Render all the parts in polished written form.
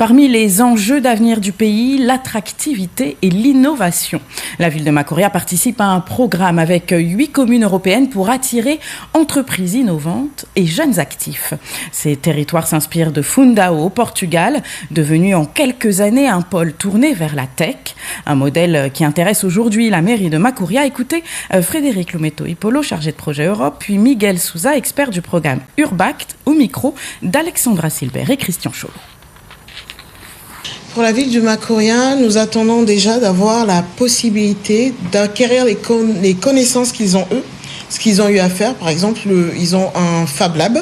Parmi les enjeux d'avenir du pays, l'attractivité et l'innovation. La ville de Macoria participe à un programme avec 8 communes européennes pour attirer entreprises innovantes et jeunes actifs. Ces territoires s'inspirent de Fundao au Portugal, devenu en quelques années un pôle tourné vers la tech. Un modèle qui intéresse aujourd'hui la mairie de Macoria. Écoutez Frédéric Lumeto-Ipolo, chargé de projet Europe, puis Miguel Souza, expert du programme Urbact, au micro d'Alexandra Silbert et Christian Cholot. Pour la ville de Macoria, nous attendons déjà d'avoir la possibilité d'acquérir les connaissances qu'ils ont eux, ce qu'ils ont eu à faire. Par exemple, ils ont un Fab Lab.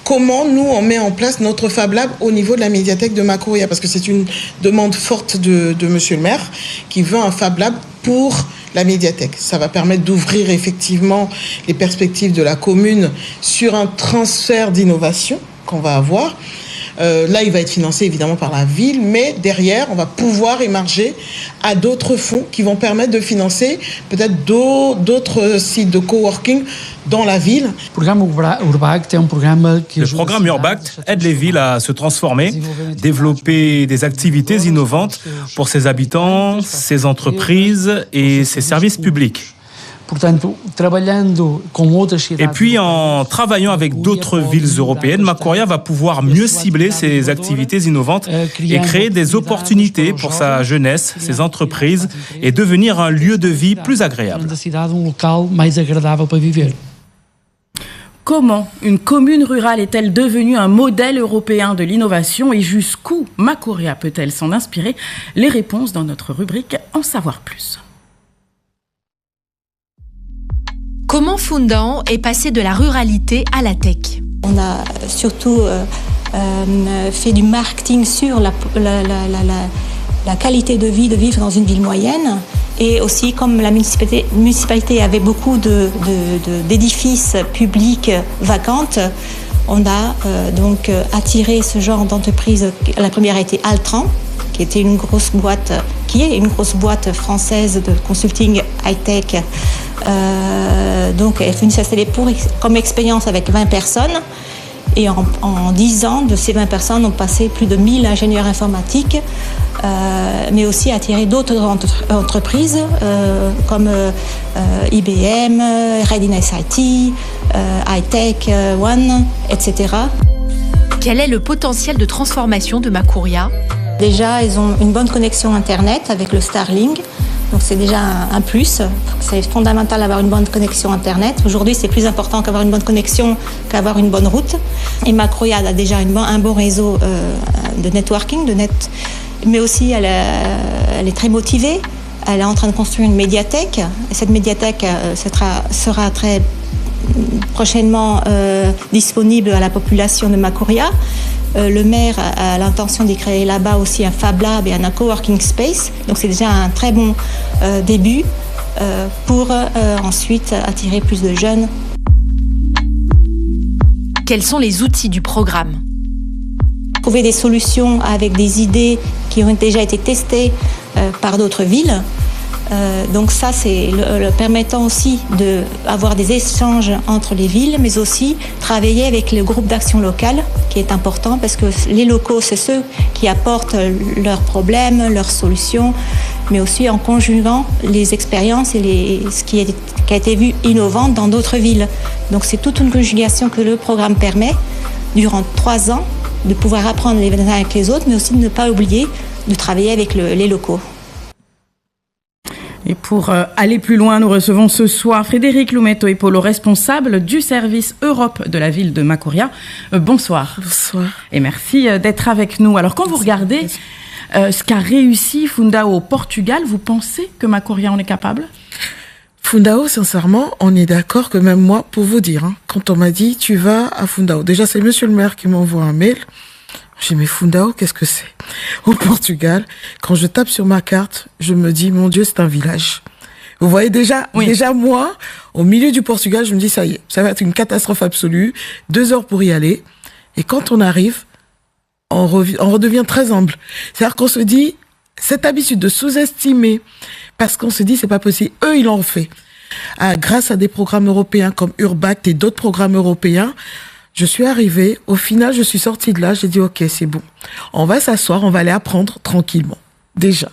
Comment nous, on met en place notre Fab Lab au niveau de la médiathèque de Macoria? Parce que c'est une demande forte de monsieur le maire qui veut un Fab Lab pour la médiathèque. Ça va permettre d'ouvrir effectivement les perspectives de la commune sur un transfert d'innovation qu'on va avoir. Là, il va être financé évidemment par la ville, mais derrière, on va pouvoir émarger à d'autres fonds qui vont permettre de financer peut-être d'autres sites de coworking dans la ville. Le programme Urbact aide les villes à se transformer, développer des activités innovantes pour ses habitants, ses entreprises et ses services publics. Et puis, en travaillant avec d'autres villes européennes, Macoria va pouvoir mieux cibler ses activités innovantes et créer des opportunités pour sa jeunesse, ses entreprises et devenir un lieu de vie plus agréable. Comment une commune rurale est-elle devenue un modèle européen de l'innovation et jusqu'où Macoria peut-elle s'en inspirer? Les réponses dans notre rubrique En savoir plus. Comment Fundao est passé de la ruralité à la tech? On a surtout fait du marketing sur la qualité de vie, de vivre dans une ville moyenne. Et aussi, comme la municipalité avait beaucoup d'édifices publics vacantes, on a donc attiré ce genre d'entreprise. La première a été Altran, qui est une grosse boîte française de consulting high-tech. Donc elle est venue s'installer comme expérience avec 20 personnes. Et en 10 ans, de ces 20 personnes, ont passé plus de 1000 ingénieurs informatiques, mais aussi attiré d'autres entreprises comme IBM, Readiness IT, Hightech One, etc. Quel est le potentiel de transformation de Macoria? Déjà, ils ont une bonne connexion Internet avec le Starlink. Donc c'est déjà un plus. C'est fondamental d'avoir une bonne connexion Internet. Aujourd'hui, c'est plus important qu'avoir une bonne connexion qu'avoir une bonne route. Et Macoria a déjà un bon réseau de networking, mais aussi elle est très motivée. Elle est en train de construire une médiathèque. Et cette médiathèque sera très prochainement disponible à la population de Macoria. Le maire a l'intention d'y créer là-bas aussi un Fab Lab et un coworking space. Donc c'est déjà un très bon début pour ensuite attirer plus de jeunes. Quels sont les outils du programme? Trouver des solutions avec des idées qui ont déjà été testées par d'autres villes. Donc ça, c'est le permettant aussi d'avoir des échanges entre les villes, mais aussi travailler avec le groupe d'action locale, qui est important parce que les locaux, c'est ceux qui apportent leurs problèmes, leurs solutions, mais aussi en conjuguant les expériences et ce qui a été vu innovant dans d'autres villes. Donc c'est toute une conjugation que le programme permet durant 3 ans de pouvoir apprendre les uns avec les autres, mais aussi de ne pas oublier de travailler avec les locaux. Et pour aller plus loin, nous recevons ce soir Frédéric Lumeto-Ipolo, responsable du service Europe de la ville de Macoria. Bonsoir. Bonsoir. Et merci d'être avec nous. Alors, quand vous regardez ce qu'a réussi Fundao au Portugal, vous pensez que Macoria en est capable? Fundao, sincèrement, on est d'accord que même moi, pour vous dire, quand on m'a dit « tu vas à Fundao », déjà c'est monsieur le maire qui m'envoie un mail. J'ai dit, mais Fundao, qu'est-ce que c'est? Au Portugal, quand je tape sur ma carte, je me dis, mon Dieu, c'est un village. Vous voyez déjà, déjà moi, au milieu du Portugal, je me dis, ça y est, ça va être une catastrophe absolue. 2 heures pour y aller. Et quand on arrive, on redevient très humble. C'est-à-dire qu'on se dit, cette habitude de sous-estimer, parce qu'on se dit, c'est pas possible. Eux, ils l'ont fait. Grâce à des programmes européens comme Urbact et d'autres programmes européens, Je suis arrivée, au final, je suis sortie de là, j'ai dit, ok, c'est bon. On va s'asseoir, on va aller apprendre tranquillement. Déjà.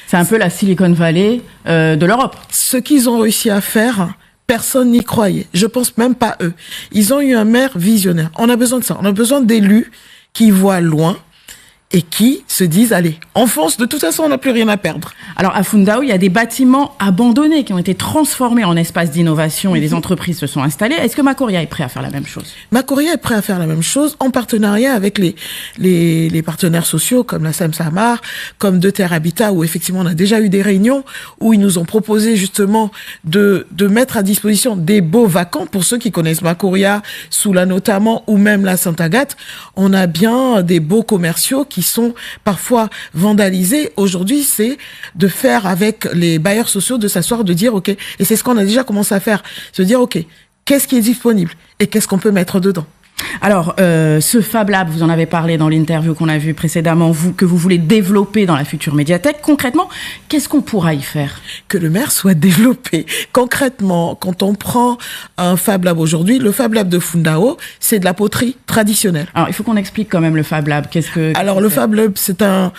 C'est un peu la Silicon Valley de l'Europe. Ce qu'ils ont réussi à faire, personne n'y croyait. Je pense même pas eux. Ils ont eu un maire visionnaire. On a besoin de ça. On a besoin d'élus qui voient loin et qui se disent, allez, on fonce, de toute façon, on n'a plus rien à perdre. Alors, à Fundao, il y a des bâtiments abandonnés qui ont été transformés en espaces d'innovation et des entreprises se sont installées. Est-ce que Macoria est prêt à faire la même chose? Macoria est prêt à faire la même chose en partenariat avec les partenaires sociaux comme la SEM-Samar, comme De Terre Habitat, où effectivement on a déjà eu des réunions où ils nous ont proposé justement de mettre à disposition des beaux vacants pour ceux qui connaissent Macoria, Soula notamment, ou même la Sainte-Agathe. On a bien des beaux commerciaux qui sont parfois vandalisés. Aujourd'hui, c'est de faire avec les bailleurs sociaux, de s'asseoir, de dire, OK, et c'est ce qu'on a déjà commencé à faire, se dire, OK, qu'est-ce qui est disponible et qu'est-ce qu'on peut mettre dedans? Alors, ce Fab Lab, vous en avez parlé dans l'interview qu'on a vue précédemment, que vous voulez développer dans la future médiathèque. Concrètement, qu'est-ce qu'on pourra y faire? Que le maire soit développé. Concrètement, quand on prend un Fab Lab aujourd'hui, le Fab Lab de Fundao, c'est de la poterie traditionnelle. Alors, il faut qu'on explique quand même le Fab Lab. Alors, le Fab Lab, c'est un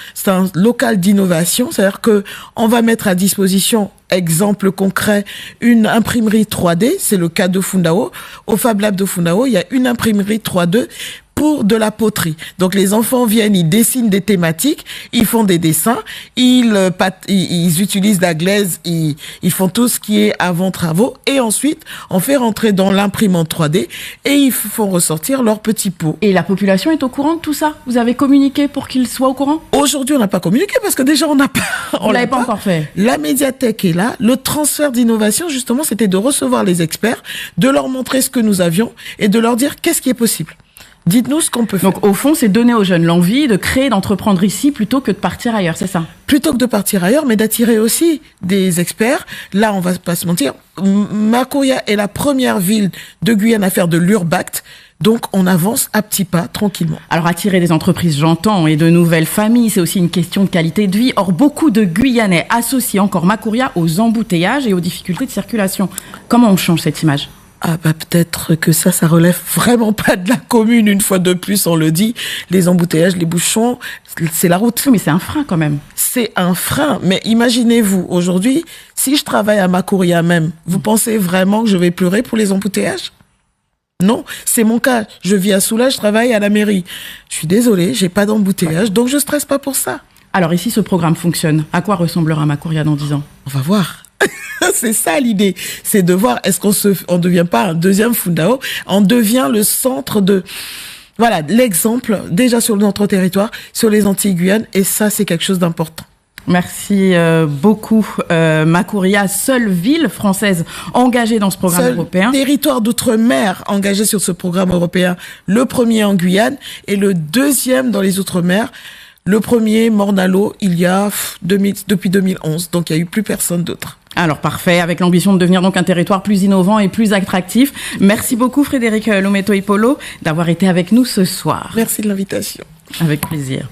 local d'innovation. C'est-à-dire que on va mettre à disposition, exemple concret, une imprimerie 3D, c'est le cas de Fundao. Au Fab Lab de Fundao, il y a une imprimerie 3D pour de la poterie. Donc les enfants viennent, ils dessinent des thématiques, ils font des dessins, ils utilisent la glaise, ils font tout ce qui est avant travaux et ensuite on fait rentrer dans l'imprimante 3D et ils font ressortir leurs petits pots. Et la population est au courant de tout ça? Vous avez communiqué pour qu'ils soient au courant? Aujourd'hui, on n'a pas communiqué parce que déjà on n'a pas. On l'avait pas encore fait. La médiathèque est là. Le transfert d'innovation, justement, c'était de recevoir les experts, de leur montrer ce que nous avions et de leur dire qu'est-ce qui est possible. Dites-nous ce qu'on peut faire. Donc, au fond, c'est donner aux jeunes l'envie de créer, d'entreprendre ici plutôt que de partir ailleurs, c'est ça? Plutôt que de partir ailleurs, mais d'attirer aussi des experts. Là, on va pas se mentir, Macoria est la première ville de Guyane à faire de l'urbact. Donc, on avance à petits pas, tranquillement. Alors, attirer des entreprises, j'entends, et de nouvelles familles, c'est aussi une question de qualité de vie. Or, beaucoup de Guyanais associent encore Macoria aux embouteillages et aux difficultés de circulation. Comment on change cette image? Ah bah peut-être que ça relève vraiment pas de la commune, une fois de plus on le dit. Les embouteillages, les bouchons, c'est la route. Oui, mais c'est un frein quand même. C'est un frein, mais imaginez-vous, aujourd'hui, si je travaille à Macoria même, vous pensez vraiment que je vais pleurer pour les embouteillages? Non, c'est mon cas. Je vis à Soula, je travaille à la mairie. Je suis désolée, j'ai pas d'embouteillage, donc je stresse pas pour ça. Alors ici, ce programme fonctionne. À quoi ressemblera Macoria dans 10 ans? On va voir. C'est ça l'idée, c'est de voir est-ce on devient pas un deuxième Fundao, on devient le centre de, voilà, l'exemple déjà sur notre territoire, sur les Antilles-Guyane, et ça c'est quelque chose d'important. Merci beaucoup Macoria, seule ville française engagée dans ce programme européen. Territoire d'outre-mer engagé sur ce programme européen, le premier en Guyane et le deuxième dans les outre-mer. Le premier, Morne-à-l'eau, il y a depuis 2011, donc il n'y a eu plus personne d'autre. Alors parfait, avec l'ambition de devenir donc un territoire plus innovant et plus attractif. Merci beaucoup Frédéric Lometo-Ipolo d'avoir été avec nous ce soir. Merci de l'invitation. Avec plaisir.